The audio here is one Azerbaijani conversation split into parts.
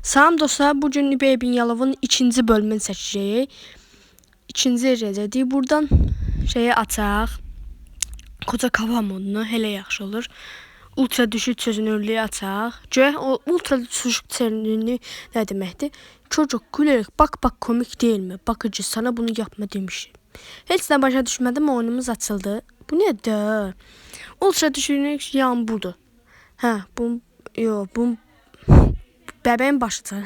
Salam dostlar, bugün İbey Binyalov'un ikinci bölümünü seçeceğiz. İkinci rəcədik. Buradan şeyi açaq. Koca kava modunu hele yaxşı olur. Ultra düşük çözünürlüğü açaq. Görək o ultra düşük çözünürlüğü nə deməkdir? Çocuk gülərək bak komik değil mi? Bakıcı sana bunu yapma demişim. Heç nə başa düşmədim, oyunumuz açıldı. Bu nədir? Ultra düşük yağmurdur. Bu bebeğin başıdır.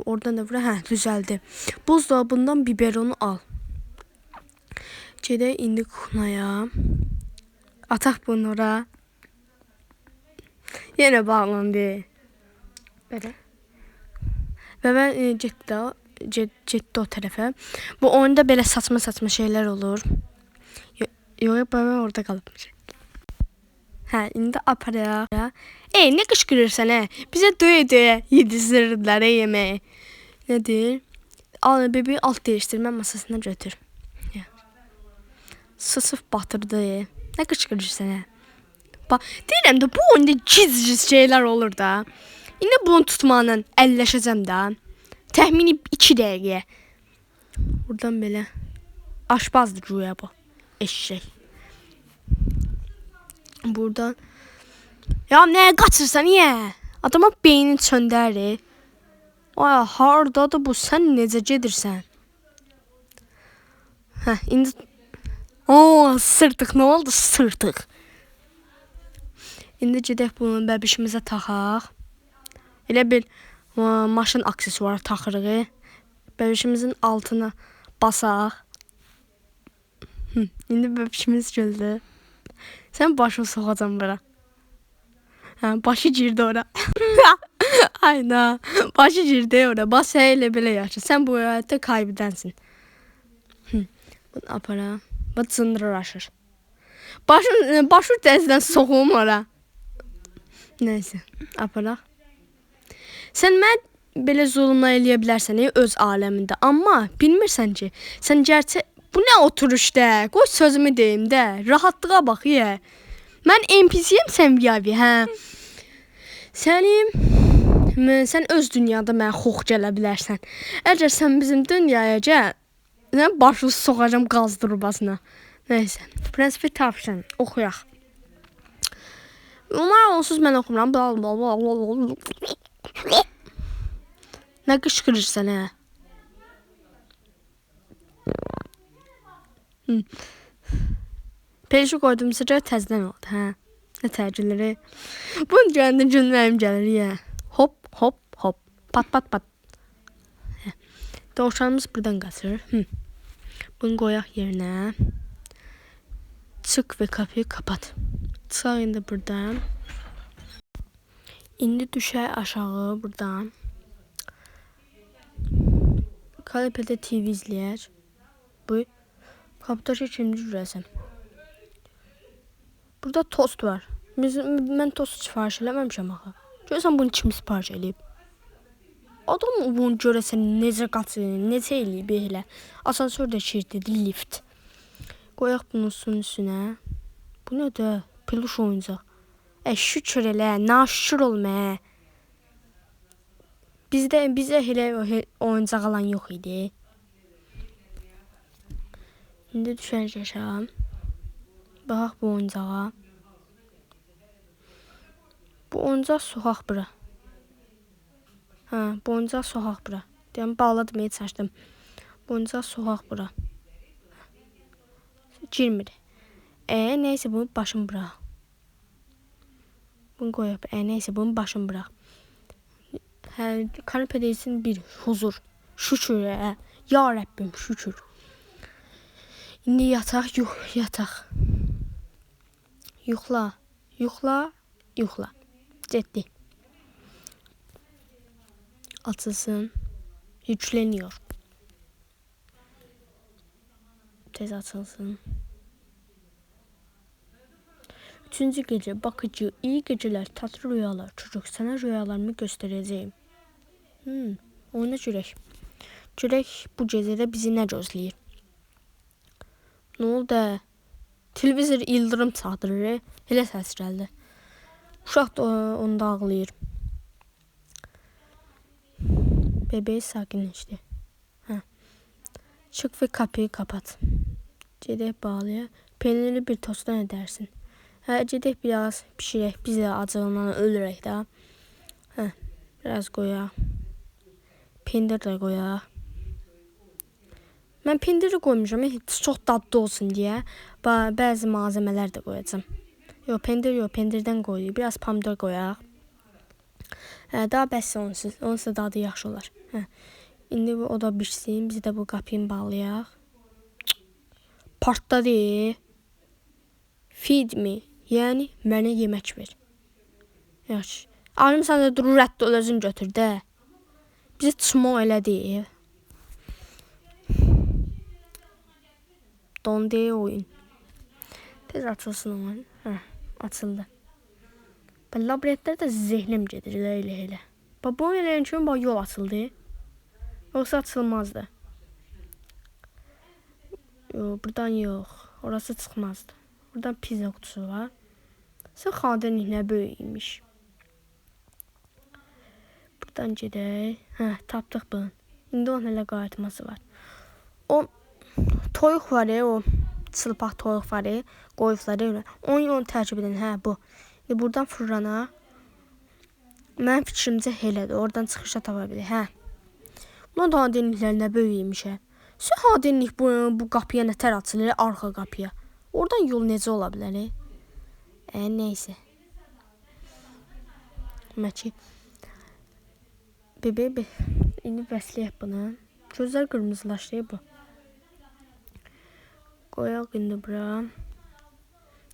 Oradan da buraya düzeldi. Buzdolabından biberonu al. Gedək indi kuxnaya. Ataq bunu ora. Yenə bağlandı. Belə. Və mən getdi o tərəfə. Bu oyunda belə saçma şeyler olur. Yox, ben orada qalmışam. İndi aparaq. Ne qışqırırsan hə? Bizə döyə yedizdirirlər yeməyi. Nedir? Al bebeği alt değiştirme masasına götür. Sısıf batırdı. Ne qışqırırsan hə? Deyirəm də bu oyunda giz şeyler olur da. İndi bunu tutmanla əlləşəcəm də. Təxmini 2 dəqiqə. Buradan belə aşpazdır güya bu. Eşşək. Buradan ya ne kaçırsan niye? Adama beynin çöndərir. Ay hardadır bu? Sən necə gedirsən? İndi sırtıq nə oldu? Sırtıq. İndi gedək bunu bəbişimizə taxaq. Elə bir maşın aksesuarı taxırıq. Bəbişimizin altına basaq. İndi bəbişimiz güldü. Sen başını sokacağım bura. Başı girdi ora. Aynen. Başı girdi ora. Bas hele bile yaşa. Sen bu hayatta kaybedensin. Bunu apara. Bak sınırı aşır. Başı tezden soğum ora. Neyse. Apara. Sen mən belə zulmla eləyə bilərsən öz aləmində. Amma bilmirsən ki, sən gerçək bu ne oturuşda? Qoy sözümü deyim də. Rahatlığa bax ya. Mən NPC-yəm, sən VIP, Sən öz dünyada mənə xox gələ bilərsən. Əgər sən bizim dünyaya gəl, mən başını soxacam qaz turbasına. Neyse. Prensipi tapşın. Oxuyaq. Onlar onsuz mən oxumuram. Nə qışqırırsan hə? Peşi koydum sıcağı təzdən oldu. Ne tercihleri? Bunun üzerinde gülməyim gəlir ya. Hop hop hop. Pat pat pat. Dovşanımız buradan qaçır. Bunu qoyaq yerinə. Çık ve kapıyı kapat. Çıx indi buradan. İndi düşək aşağı buradan. Kanepede TV izləyək. Bu kapıdakı kimdir görəsən. Burada tost var. Mən tost sifariş eləməmişəm axı. Görəsən bunu kim sifariş eləyib? Adam bunu görəsən necə qaçır, necə eləyib elə. Asansördə şirkəti lift. Qoyaq bunu suyun üstünə. Bu nədir? Peluş oyuncaq. Şükür elə, naşükür olma. Bizdə elə oyuncaq alan yox idi. İndi düşəcək aşağı. Baxaq bu oyuncağa. Bu oyuncaq soxaq bura. Bu oyuncaq soxaq bura. Deyəm bağladım, heç açdım. Bu oyuncaq soxaq bura. Girmir. Neyse bunu başım bura. Bunu qoyaq. Neyse bunu başım bura. Kanepede için bir huzur. Şükür. Ya Rəbbim şükür. İndi yataq, yataq. Yuxla. Ciddi. Açılsın. Yükleniyor. Tez açılsın. 3. gece bakıcı, iyi geceler, tatlı rüyalar. Çocuk sana rüyalarımı göstereceğim. Oyuna görək. Görək bu gecədə bizi nə gözləyir. Ne oldu? Televizor ildırım çağdırır. Elə səs gəldi. Uşaq da onda ağlayır. Bebeği sakinleşti. Ha. Çık ve kapıyı kapat. Gedək bağlaya. Peynirli bir tosta ne dersin? Ha, gedək biraz pişirək. Biz de acığından ölürək də. Ha. Biraz qoyaq. Pendir de qoyaq. Mən pendiri qoymuşam. Çox dadlı olsun deyə. Bəzi malzemeler de qoyacağım. Pendirdən qoyuyor. Biraz pomidor qoyaq. Daha bəs onsuz. Onsuz dadı yaxşı olar. İndi o da pişsin. Biz de bu qapını bağlayaq. Partladı. Feed me. Yəni mənə yemək ver. Yaxşı. Ağrım sən də durur rədd ol özün götür də. Bizə çıxmaq elədi. Dondu oyun. Tez açılsın oyun. Açıldı. Ben labirentlərdə zehnim gedir elə. Bu oyun eləyən kimi yol açıldı. Yoksa açılmazdı. Buradan yox. Orası çıxmazdı. Buradan pizza kutusu var. Sən xadirlik nə böyüymüş. Buradan gedək. Tapdıq bunu. İndi onun elə qayıtması var. O toyuq var o çılpaq toyuq var qoyublar elə. Onu tərkib edən bu. Buradan fırlana. Mənim fikrimcə elədir. Oradan çıxışa tapa bilir. Buna da hadinliklər nə böyüymüş. Sən hadinlik bu qapıya nətər açılır arxa qapıya. Oradan yol necə ola bilər? Neyse. Məki. Bebe. İndi bəsləyək bunu. Gözlər qırmızılaşdı bu. Qoyaq indi bura.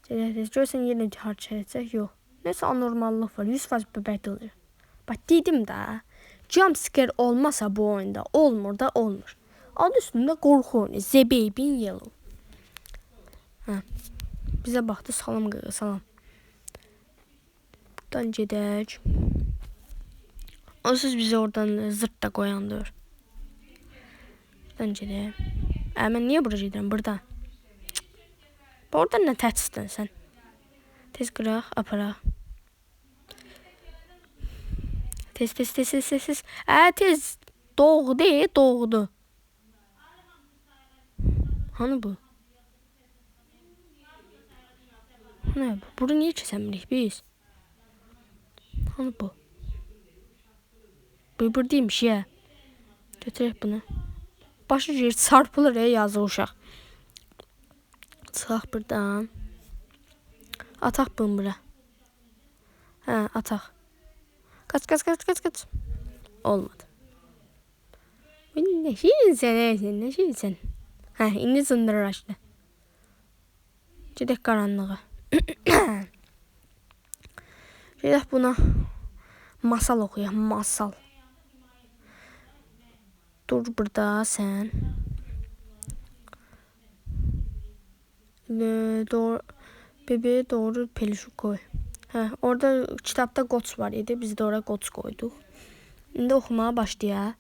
Görsən yenə harçayacaq. Yox. Neyse anormallıq var. 100% bebək olur. Bak dedim də. Jumpscare olmasa bu oyunda olmur da olmur. Adı üstünde korku oyunu. The Baby in Yellow. Bize baktı salam qığı salam. Buradan gedək. Onsuz bizi oradan zırt da qoyandır. Buradan gedək. Mən niye buraya gedirəm? Buradan. Oradan nə təçsdən sən? Tez qıraq, aparaq. Tez. Tez. Doğdu. Hani bu? Ne bu? Bunu niye çözemirik biz? Hani bu? Bu buradaymış ya. Götürək bunu. Başı yer çarpılır yazı uşaq. Çıxaq buradan. Ataq bunu bura. Ataq. Kaç. Olmadı. Ne şirinsen. İndi zındır açtı. Gedək qaranlığa. Gedək buna masal oxuyaq, masal. Dur burada sən. Bebeğe doğru peluşu koy. Orada kitapta qoç var idi. Biz de oraya qoç koyduk. İndi oxumağa başlayaq.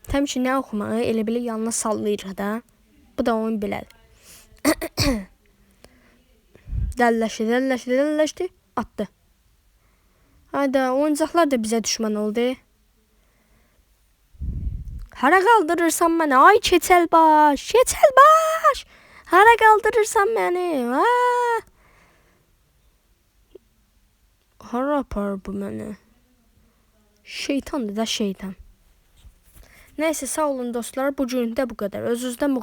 Təbii ki, nə oxumağı elə belə yanına sallayırıq da. Bu da oyun belədir. Dəlləşdi. Attı. Hayda, oyuncaqlar da bizə düşman oldu. Hara qaldırırsan məni? Ay keçəlbaş. Hara qaldırırsan məni? Hara apar bu məni? Şeytandır da şeytan. Neyse sağ olun dostlar. Bugün de bu kadar. Özünüzden